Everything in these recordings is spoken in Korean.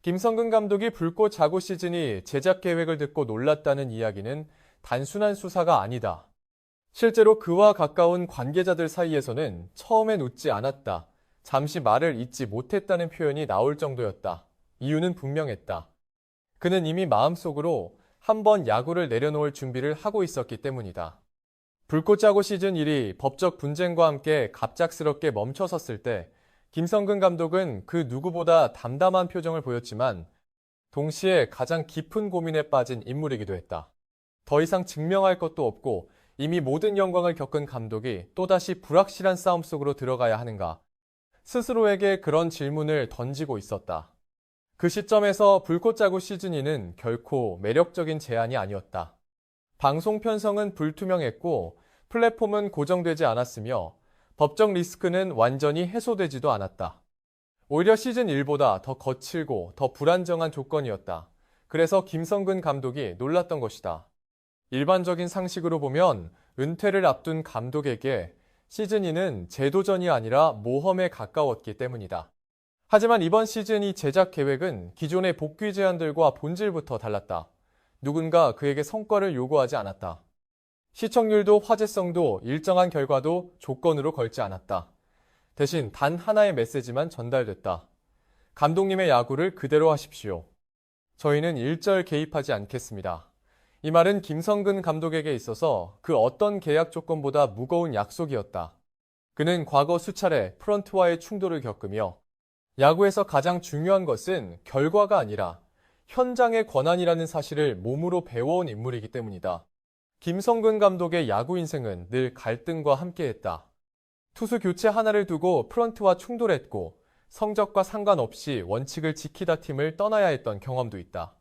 김성근 감독이 불꽃 자구 시즌이 제작 계획을 듣고 놀랐다는 이야기는 단순한 수사가 아니다. 실제로 그와 가까운 관계자들 사이에서는 처음엔 웃지 않았다. 잠시 말을 잇지 못했다는 표현이 나올 정도였다. 이유는 분명했다. 그는 이미 마음속으로 한번 야구를 내려놓을 준비를 하고 있었기 때문이다. 불꽃 자구 시즌 1이 법적 분쟁과 함께 갑작스럽게 멈춰섰을 때 김성근 감독은 그 누구보다 담담한 표정을 보였지만 동시에 가장 깊은 고민에 빠진 인물이기도 했다. 더 이상 증명할 것도 없고 이미 모든 영광을 겪은 감독이 또다시 불확실한 싸움 속으로 들어가야 하는가? 스스로에게 그런 질문을 던지고 있었다. 그 시점에서 불꽃 자구 시즌 2는 결코 매력적인 제안이 아니었다. 방송 편성은 불투명했고 플랫폼은 고정되지 않았으며 법적 리스크는 완전히 해소되지도 않았다. 오히려 시즌 1보다 더 거칠고 더 불안정한 조건이었다. 그래서 김성근 감독이 놀랐던 것이다. 일반적인 상식으로 보면 은퇴를 앞둔 감독에게 시즌 2는 재도전이 아니라 모험에 가까웠기 때문이다. 하지만 이번 시즌 2 제작 계획은 기존의 복귀 제안들과 본질부터 달랐다. 누군가 그에게 성과를 요구하지 않았다. 시청률도 화제성도 일정한 결과도 조건으로 걸지 않았다. 대신 단 하나의 메시지만 전달됐다. 감독님의 야구를 그대로 하십시오. 저희는 일절 개입하지 않겠습니다. 이 말은 김성근 감독에게 있어서 그 어떤 계약 조건보다 무거운 약속이었다. 그는 과거 수차례 프런트와의 충돌을 겪으며 야구에서 가장 중요한 것은 결과가 아니라 현장의 권한이라는 사실을 몸으로 배워온 인물이기 때문이다. 김성근 감독의 야구 인생은 늘 갈등과 함께했다. 투수 교체 하나를 두고 프런트와 충돌했고 성적과 상관없이 원칙을 지키다 팀을 떠나야 했던 경험도 있다.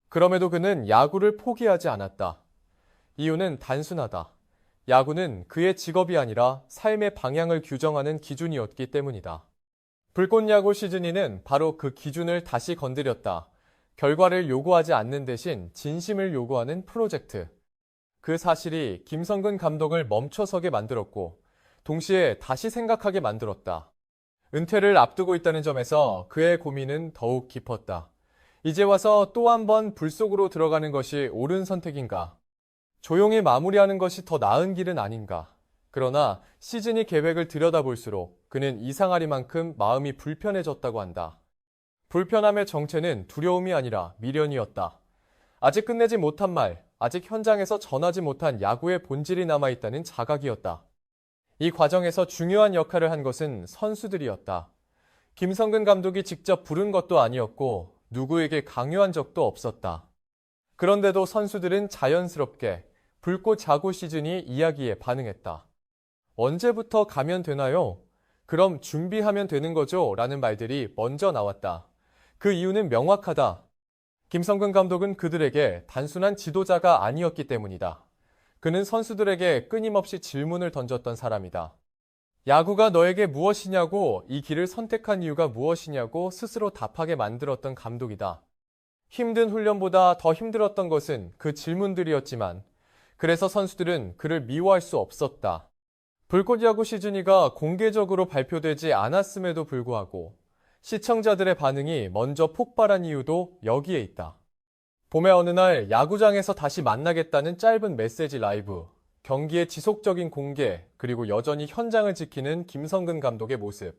그럼에도 그는 야구를 포기하지 않았다. 이유는 단순하다. 야구는 그의 직업이 아니라 삶의 방향을 규정하는 기준이었기 때문이다. 불꽃 야구 시즌 2는 바로 그 기준을 다시 건드렸다. 결과를 요구하지 않는 대신 진심을 요구하는 프로젝트. 그 사실이 김성근 감독을 멈춰서게 만들었고 동시에 다시 생각하게 만들었다. 은퇴를 앞두고 있다는 점에서 그의 고민은 더욱 깊었다. 이제 와서 또 한 번 불 속으로 들어가는 것이 옳은 선택인가? 조용히 마무리하는 것이 더 나은 길은 아닌가? 그러나 시즌2 계획을 들여다볼수록 그는 이상하리만큼 마음이 불편해졌다고 한다. 불편함의 정체는 두려움이 아니라 미련이었다. 아직 끝내지 못한 말, 아직 현장에서 전하지 못한 야구의 본질이 남아있다는 자각이었다. 이 과정에서 중요한 역할을 한 것은 선수들이었다. 김성근 감독이 직접 부른 것도 아니었고 누구에게 강요한 적도 없었다. 그런데도 선수들은 자연스럽게 불꽃 자구 시즌이 이야기에 반응했다. 언제부터 가면 되나요? 그럼 준비하면 되는 거죠? 라는 말들이 먼저 나왔다. 그 이유는 명확하다. 김성근 감독은 그들에게 단순한 지도자가 아니었기 때문이다. 그는 선수들에게 끊임없이 질문을 던졌던 사람이다. 야구가 너에게 무엇이냐고, 이 길을 선택한 이유가 무엇이냐고 스스로 답하게 만들었던 감독이다. 힘든 훈련보다 더 힘들었던 것은 그 질문들이었지만 그래서 선수들은 그를 미워할 수 없었다. 불꽃 야구 시즌2가 공개적으로 발표되지 않았음에도 불구하고 시청자들의 반응이 먼저 폭발한 이유도 여기에 있다. 봄의 어느 날 야구장에서 다시 만나겠다는 짧은 메시지 라이브, 경기의 지속적인 공개, 그리고 여전히 현장을 지키는 김성근 감독의 모습.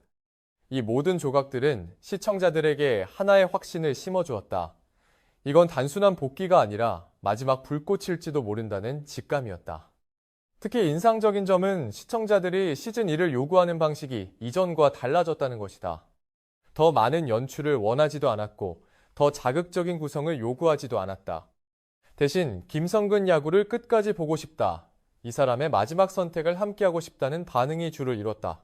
이 모든 조각들은 시청자들에게 하나의 확신을 심어주었다. 이건 단순한 복귀가 아니라 마지막 불꽃일지도 모른다는 직감이었다. 특히 인상적인 점은 시청자들이 시즌1을 요구하는 방식이 이전과 달라졌다는 것이다. 더 많은 연출을 원하지도 않았고 더 자극적인 구성을 요구하지도 않았다. 대신 김성근 야구를 끝까지 보고 싶다. 이 사람의 마지막 선택을 함께하고 싶다는 반응이 주를 이뤘다.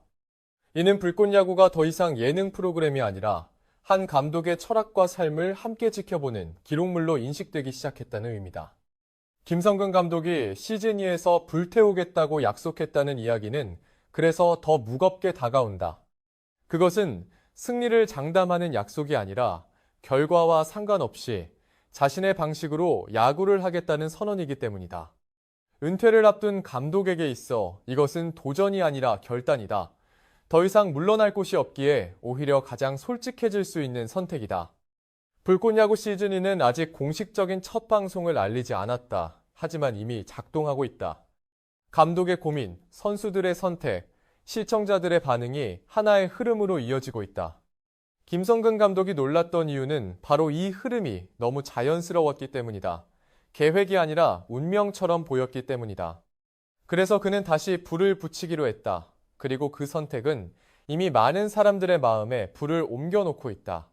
이는 불꽃 야구가 더 이상 예능 프로그램이 아니라 한 감독의 철학과 삶을 함께 지켜보는 기록물로 인식되기 시작했다는 의미다. 김성근 감독이 시즌2에서 불태우겠다고 약속했다는 이야기는 그래서 더 무겁게 다가온다. 그것은 승리를 장담하는 약속이 아니라 결과와 상관없이 자신의 방식으로 야구를 하겠다는 선언이기 때문이다. 은퇴를 앞둔 감독에게 있어 이것은 도전이 아니라 결단이다. 더 이상 물러날 곳이 없기에 오히려 가장 솔직해질 수 있는 선택이다. 불꽃야구 시즌2는 아직 공식적인 첫 방송을 알리지 않았다. 하지만 이미 작동하고 있다. 감독의 고민, 선수들의 선택, 시청자들의 반응이 하나의 흐름으로 이어지고 있다. 김성근 감독이 놀랐던 이유는 바로 이 흐름이 너무 자연스러웠기 때문이다. 계획이 아니라 운명처럼 보였기 때문이다. 그래서 그는 다시 불을 붙이기로 했다. 그리고 그 선택은 이미 많은 사람들의 마음에 불을 옮겨놓고 있다.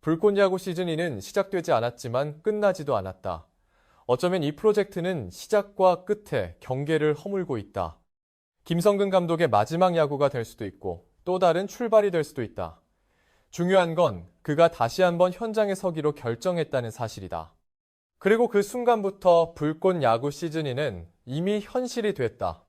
불꽃야구 시즌2는 시작되지 않았지만 끝나지도 않았다. 어쩌면 이 프로젝트는 시작과 끝에 경계를 허물고 있다. 김성근 감독의 마지막 야구가 될 수도 있고 또 다른 출발이 될 수도 있다. 중요한 건 그가 다시 한번 현장에 서기로 결정했다는 사실이다. 그리고 그 순간부터 불꽃야구 시즌2는 이미 현실이 됐다.